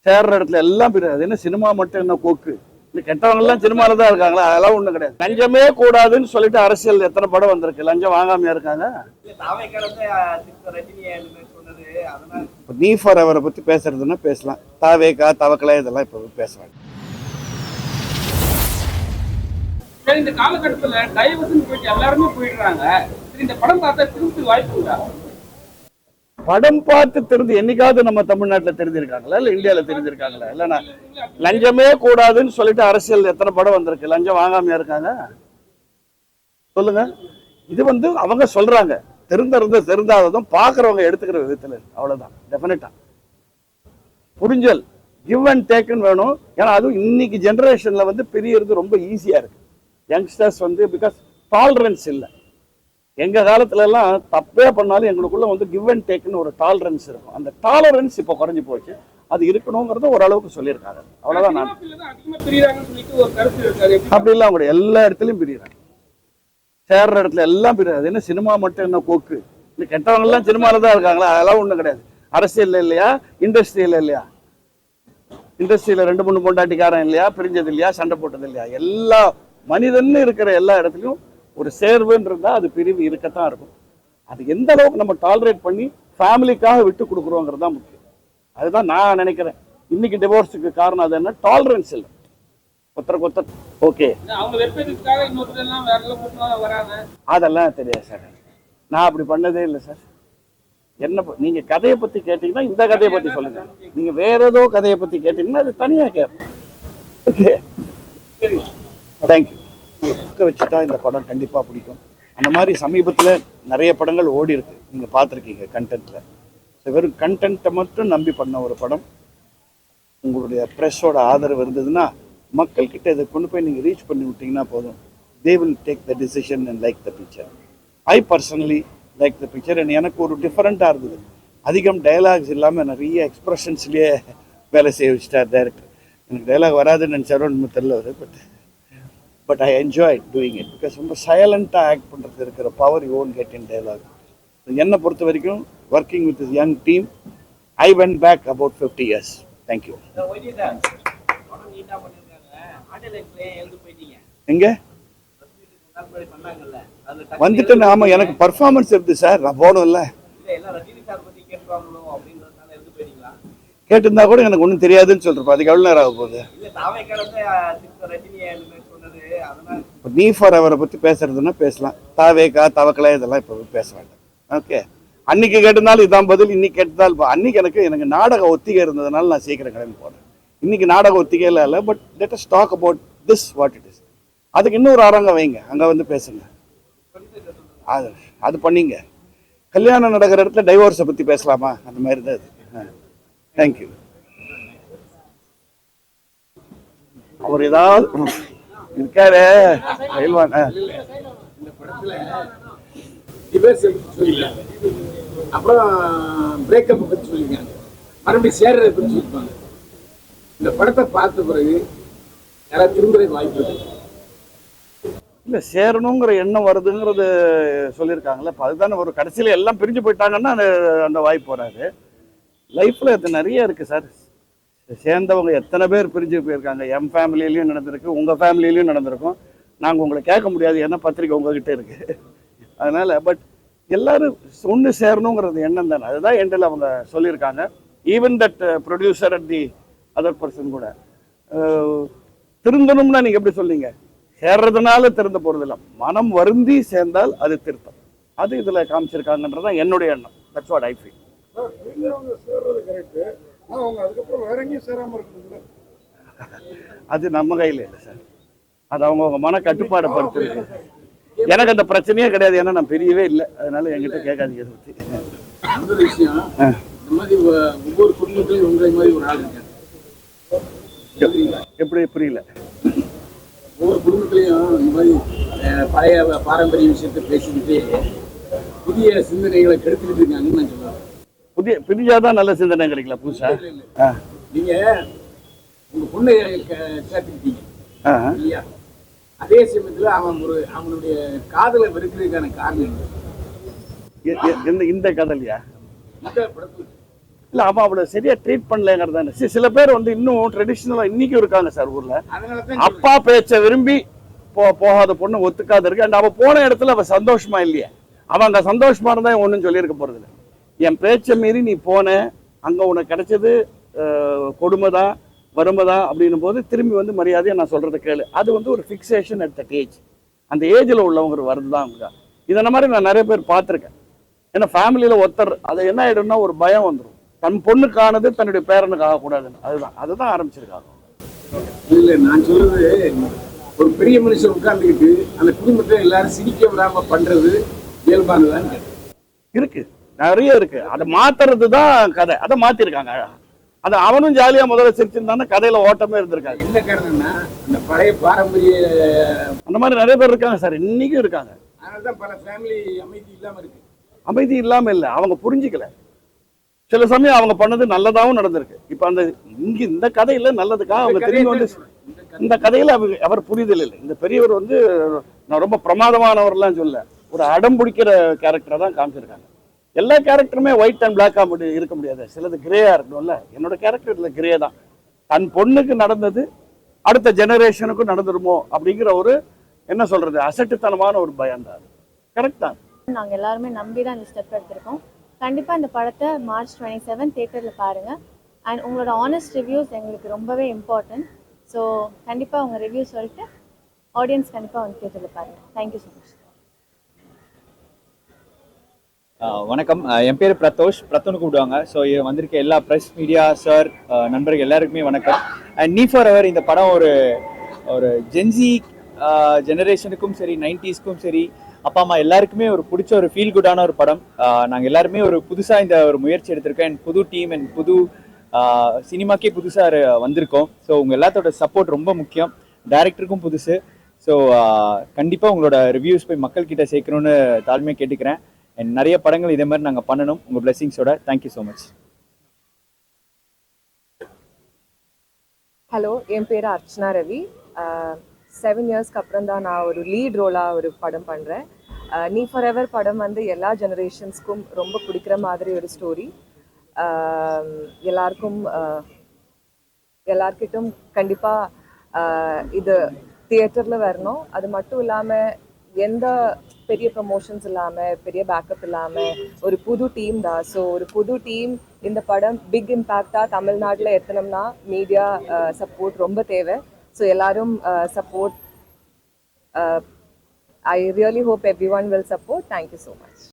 சேர்ற இடத்துல எல்லாம் அது என்ன சினிமா மட்டும் என்ன கோக்கு இந்த கெட்டவங்க எல்லாம் சினிமால தான் இருக்காங்களா? அதெல்லாம் ஒண்ணும் கிடையாது. லஞ்சமே கூடாதுன்னு சொல்லிட்டு அரசியல் எத்தனை படம் வந்திருக்கு. லஞ்சம் வாங்காமையா இருக்காங்க. நீ ஃபார் அவரை பத்தி பேசுறதுன்னா பேசலாம். தாவேக்கா தவக்கலை இதெல்லாம் இப்ப பேசுறாங்க. இந்த காலகட்டத்துல டைவர்ஷன் போயிட்டு எல்லாருமே போயிடுறாங்க. இந்த படம் பார்த்தா திருப்பி வாய்ப்பு உண்டா? படம் பார்த்து தெரிஞ்சு என்னைக்காவது நம்ம தமிழ்நாட்டில் தெரிஞ்சிருக்காங்களா இல்ல இந்தியாவில தெரிஞ்சிருக்காங்களா? இல்லைன்னா லஞ்சமே கூடாதுன்னு சொல்லிட்டு அரசியல் எத்தனை படம் வந்திருக்கு. லஞ்சம் வாங்காமையா இருக்காங்க சொல்லுங்க. இது அவங்க சொல்றாங்க. தெரிந்தாததும் பாக்குறவங்க எடுத்துக்கிற விதத்துல அவ்வளவுதான். டெஃபினட்டா புரிஞ்சல் கிவ் அண்ட் டேக்குன்னு வேணும். ஏன்னா அதுவும் இன்னைக்கு ஜெனரேஷன்ல பிரியறது ரொம்ப ஈஸியா இருக்கு. யங்ஸ்டர்ஸ் பிகாஸ் டாலரன்ஸ் இல்லை. எங்க காலத்துல எல்லாம் தப்பே பண்ணாலும் எங்களுக்குள்ள கிவ் அண்ட் டேக்னு ஒரு டாலரன்ஸ் இருக்கும். அந்த டாலரன்ஸ் இப்போ குறைஞ்சு போச்சு. அது இருக்கணுங்கிறத ஓரளவுக்கு சொல்லியிருக்காங்க. அவ்வளவுதான். நான் அப்படி இல்லை, அவங்க எல்லா இடத்துலயும் பிரிகிறாங்க. சேர்ற இடத்துல எல்லாம் பிரியாது. அது என்ன சினிமா மட்டும் என்ன கோக்கு இந்த கெட்டவங்க எல்லாம் சினிமால தான் இருக்காங்களா? அதெல்லாம் ஒண்ணும் கிடையாது. அரசியல் இல்லையா, இண்டஸ்ட்ரியில இல்லையா? இண்டஸ்ட்ரியில 2-3 பொண்டாட்டிக்காரன் இல்லையா, பிரிஞ்சது இல்லையா, சண்டை போட்டது இல்லையா? எல்லா மனிதன்னு இருக்கிற எல்லா இடத்துலையும் ஒரு சேர்வுன்னு இருந்தா அது பிரிவு இருக்கத்தான் இருக்கும். அது எந்த அளவுக்கு நம்ம டாலரேட் பண்ணி ஃபேமிலிக்காக விட்டு கொடுக்குறோங்கிறது தான் முக்கியம். அதுதான் நான் நினைக்கிறேன். இன்னைக்கு டிவோர்ஸுக்கு காரணம் அது என்ன? டாலரன்ஸ் இல்லை. ஒருத்தருக்கு ஓகே அதெல்லாம் தெரியாது சார். நான் அப்படி பண்ணதே இல்லை சார். என்ன நீங்க கதையை பத்தி கேட்டீங்கன்னா இந்த கதையை பத்தி சொல்லுங்க. நீங்க வேற ஏதோ கதையை பத்தி கேட்டீங்கன்னா அது தனியா கேட்பேன். Okay, thank you. வச்சுட்டா இந்த படம் கண்டிப்பா பிடிக்கும். அந்த மாதிரி சமீபத்தில் நிறைய படங்கள் ஓடி இருக்கு, நீங்க பார்த்துருக்கீங்க கண்டென்ட்ல. வெறும் கண்டென்ட்டை மட்டும் நம்பி பண்ண ஒரு படம். உங்களுடைய ப்ரெஸ்ஸோட ஆதரவு இருந்ததுன்னா மக்கள் கிட்ட இதை கொண்டு போய் நீங்க ரீச் பண்ணி விட்டீங்கன்னா போதும். They will take the decision and like the picture. I personally like the picture. And எனக்கு ஒரு டிஃப்ரெண்ட்டாக இருந்தது. அதிகம் டயலாக்ஸ் இல்லாமல் நிறைய எக்ஸ்பிரஷன்ஸ்லேயே வேலை செய்ய வச்சுட்டார் டைரக்டர். எனக்கு டைலாக் வராதுன்னு நினச்சாரோ நம்ம தெரியல அவர். But I enjoy doing it because ரொம்ப சைலண்ட்டாக ஆக்ட் பண்ணுறது இருக்கிற power you won't get in dialogue. என்னை பொறுத்த வரைக்கும் working with this young team I went back about 50 years. Thank you. எங்க வந்துட்டு ஆமாம், எனக்கு பர்ஃபார்மன்ஸ் இருக்குது சார். நான் போகணும்ல. கேட்டிருந்தா கூட எனக்கு ஒன்றும் தெரியாதுன்னு சொல்றேன். அதுக்கு எவ்வளோ நேரம் ஆக போகுது? நீ ஃபார் அவரை பத்தி பேசுறதுன்னா பேசலாம். தாவேக்கா தவக்கலை இதெல்லாம் இப்போ பேச வேண்டாம். ஓகே, அன்னைக்கு கேட்டிருந்தாலும் இதான் பதில். இன்னைக்கு கேட்டதால் அன்னைக்கு எனக்கு நாடக ஒத்திகை இருந்ததுனால நான் சீக்கிரம் கிளம்பி போனேன். இன்னைக்கு நாடக ஒத்திகையில் இல்லை. But let us talk about this what it is. அதுக்கு இன்னொரு அரங்கம் வைங்க, அங்கே பேசுங்க. அது பண்ணீங்க. கல்யாணம் நடக்கிற இடத்துல டைவோர்ஸை பற்றி பேசலாமா? அந்த மாதிரி தான் அது. தேங்க்யூ. அவர் ஏதாவது இருக்காரு அப்புறம் பிரேக்கப் பற்றி சொல்லிருக்காங்க, மறுபடியும் சேர்றதை பற்றி சொல்லிருப்பாங்க. இந்த படத்தை பார்த்த பிறகு யாராவது திரும்புறதுக்கு வாய்ப்பு இருக்கு? இல்லை, சேரணுங்கிற எண்ணம் வருதுங்கிறது சொல்லியிருக்காங்களே. இப்போ அதுதானே ஒரு கடைசியில் எல்லாம் பிரிஞ்சு போயிட்டாங்கன்னா அந்த வாய்ப்பு வராது. லைஃப்பில் அது நிறைய இருக்குது சார். சேர்ந்தவங்க எத்தனை பேர் பிரிஞ்சு போயிருக்காங்க. என் ஃபேமிலியிலையும் நடந்திருக்கு, உங்கள் ஃபேமிலியிலையும் நடந்திருக்கும். நாங்கள் உங்களை கேட்க முடியாது, ஏன்னா பத்திரிக்கை உங்ககிட்ட இருக்குது. அதனால் பட் எல்லோரும் ஒன்று சேரணுங்கிறது எண்ணம் தானே. அதுதான் எண்டில் அவங்க சொல்லியிருக்காங்க. Even that producer at the other person கூட திருந்தணும்னா நீங்கள் எப்படி சொல்றீங்க? சேர்றதுனால திருந்த போகிறதில்ல, மனம் வருந்தி சேர்ந்தால் அது திருத்தம். அது இதில் காமிச்சிருக்காங்கன்றதான் என்னுடைய எண்ணம். That's what I feel. அது நம்ம கையில் இல்லை சார். அது அவங்கவுங்க மன கட்டுப்பாடை பொறுத்து இருக்கு. எனக்கு அந்த பிரச்சனையே கிடையாது, ஏன்னா நான் பெரியவே இல்லை. அதனால என்கிட்ட கேட்காதீங்க இதை பற்றி. இன்னொரு விஷயம், இந்த மாதிரி ஒவ்வொரு குடும்பத்திலையும் உங்களை மாதிரி ஒரு ஆள் இருக்காங்க. எப்படி புரியல? ஒவ்வொரு குடும்பத்திலையும் இந்த மாதிரி பழைய பாரம்பரிய விஷயத்தை பேசிக்கிட்டு புதிய சிந்தனைகளை கெடுத்துக்கிட்டு இருக்காங்கன்னு நான் சொல்லுவேன். பிரிஞ்சாதான் நல்ல சிந்தனை கிடைக்கல புதுசா. நீங்க உங்க பொண்ணை சேர்த்துக்கிட்டீங்க இல்லையா? அதே சமயத்துல அவனுடைய காதலை வெறுக்கிறதுக்கான காரணம் இந்த கதலையா? இந்த படத்துல இல்லை அவன் அவளை சரியா ட்ரீட் பண்ணலங்கிறது தானே. சில பேர் வந்து இன்னும் ட்ரெடிஷ்னலாக இன்னைக்கும் இருக்காங்க சார் ஊர்ல. அதனால தான் அப்பா பேச்சை விரும்பி போகாத பொண்ணு ஒத்துக்காத இருக்கு. அண்ட் அவ போன இடத்துல அவ சந்தோஷமா இல்லையே, அவன் அங்க சந்தோஷமா இருந்தா ஒன்றும் சொல்லியிருக்க போறது இல்லை. என் பேச்சை மீறி நீ போன, அங்க உனக்கு கிடைச்சது கொடுமைதான் வறுமைதான் அப்படின்னும் போது திரும்பி வந்து மரியாதையை நான் சொல்றதை கேளு. அது வந்து ஒரு ஃபிக்ஸேஷன் அட் தட் ஏஜ். அந்த ஏஜ்ல உள்ளவங்க வருது தான் அவங்க. இதை மாதிரி நான் நிறைய பேர் பார்த்துருக்கேன். ஏன்னா ஃபேமிலியில ஒருத்தர் அது என்ன ஆயிடும்னா ஒரு பயம் வந்துடும், தன் பொண்ணுக்கானது தன்னுடைய பேரனுக்கு ஆகக்கூடாதுன்னு. அதுதான் ஆரம்பிச்சிருக்காங்க. இல்ல நான் சொல்றது, ஒரு பெரிய மனுஷன் உட்கார்ந்துக்கிட்டு அந்த குடும்பத்தை எல்லாரும் சிரிக்க விடாம பண்றது இயல்பானதான் இருக்கு, நிறைய இருக்கு. அதை மாத்துறது தான் கதை. அதை மாத்திருக்காங்க. அது அவனும் ஜாலியா முதல்ல சிரிச்சிருந்தான்னா கதையில ஓட்டமே இருந்திருக்காங்க. என்ன காரணம்னா அந்த பழைய பாரம்பரிய அந்த மாதிரி நிறைய பேர் இருக்காங்க சார், இன்னைக்கும் இருக்காங்க. அதனாலதான் பல ஃபேமிலி அமைதி இல்லாம இருக்கு. அமைதி இல்லாம இல்லை, அவங்க புரிஞ்சுக்கல. சில சமயம் அவங்க பண்ணது நல்லதாகவும் நடந்திருக்கு. இப்ப அந்த இங்க இந்த கதையில நல்லதுக்காக அவங்க திரும்பி வந்து இந்த கதையில அவர் புரிதல் இல்லை. இந்த பெரியவர் வந்து நான் ரொம்ப பிரமாதமானவர்லாம் சொல்ல, ஒரு அடம் பிடிக்கிற கேரக்டரை தான் காமிச்சிருக்காங்க. எல்லா கேரக்டருமே ஒயிட் அண்ட் பிளாக்கா இருக்க முடியாது, சிலது கிரேயா இருக்கணும்ல. என்னோட கேரக்டர் இதுல கிரே தான். தன் பொண்ணுக்கு நடந்தது அடுத்த ஜெனரேஷனுக்கும் நடந்துருமோ அப்படிங்கிற ஒரு என்ன சொல்றது அசட்டுத்தனமான ஒரு பயம் தான். கரெக்ட் தான். நாங்க எல்லாருமே நம்பி தான் இந்த ஸ்டெப் எடுத்திருக்கோம். கண்டிப்பா இந்த படத்தை March 27 தியேட்டர்ல பாருங்க. அண்ட் உங்களோட ஆனஸ்ட் ரிவ்யூஸ் எங்களுக்கு ரொம்பவே இம்பார்ட்டன்ட். ஸோ கண்டிப்பா உங்க ரிவ்யூ சொல்லிட்டு ஆடியன்ஸ் கண்டிப்பா வந்து தியேட்டர்ல பாருங்க. Thank you so much. வணக்கம், என் பேர் பிரத்தோன்னு கூப்பிடுவாங்க. ஸோ வந்திருக்க எல்லா ப்ரெஸ் மீடியா சார் நண்பர்கள் எல்லாருக்குமே வணக்கம். அண்ட் நீ ஃபார் எவர் இந்த படம் ஒரு ஜென்சி ஜெனரேஷனுக்கும் சரி 90ஸ்க்கும் சரி அப்பா அம்மா எல்லாருக்குமே ஒரு பிடிச்ச ஒரு ஃபீல் குட்டான ஒரு படம். நாங்கள் எல்லாருமே ஒரு புதுசாக இந்த ஒரு முயற்சி எடுத்திருக்கோம். அண்ட் புது டீம் அண்ட் புது சினிமாக்கே புதுசாக வந்திருக்கோம். ஸோ உங்கள் எல்லாத்தோட சப்போர்ட் ரொம்ப முக்கியம். டைரக்டருக்கும் புதுசு. ஸோ கண்டிப்பாக உங்களோட ரிவ்யூஸ் போய் மக்கள்கிட்ட சேர்க்கணும்னு தாழ்மையாக கேட்டுக்கிறேன். அண்ட் நிறைய படங்கள் இதே மாதிரி நாங்கள் பண்ணணும் உங்கள் பிளெஸிங்ஸோட. Thank you so much. ஹலோ, என் பேர் அர்ச்சனா ரவி. 7 இயர்ஸ்க்கு அப்புறம் தான் நான் ஒரு லீட் ரோலாக ஒரு படம் பண்ணுறேன். நீ ஃபார் எவர் படம் வந்து எல்லா ஜெனரேஷன்ஸ்க்கும் ரொம்ப பிடிக்கிற மாதிரி ஒரு ஸ்டோரி. எல்லார்கிட்டும் கண்டிப்பாக இது தியேட்டரில் வரணும். அது மட்டும் இல்லாமல் எந்த பெரிய ப்ரமோஷன்ஸ் இல்லாமல் பெரிய பேக்கப் இல்லாமல் ஒரு புது டீம் தான். ஸோ ஒரு புது டீம் இந்த படம் பிக் இம்பேக்டாக தமிழ்நாட்டில் எத்தனம்னா மீடியா சப்போர்ட் ரொம்ப தேவை. ஸோ எல்லாரும் support. I really hope everyone will support. Thank you so much.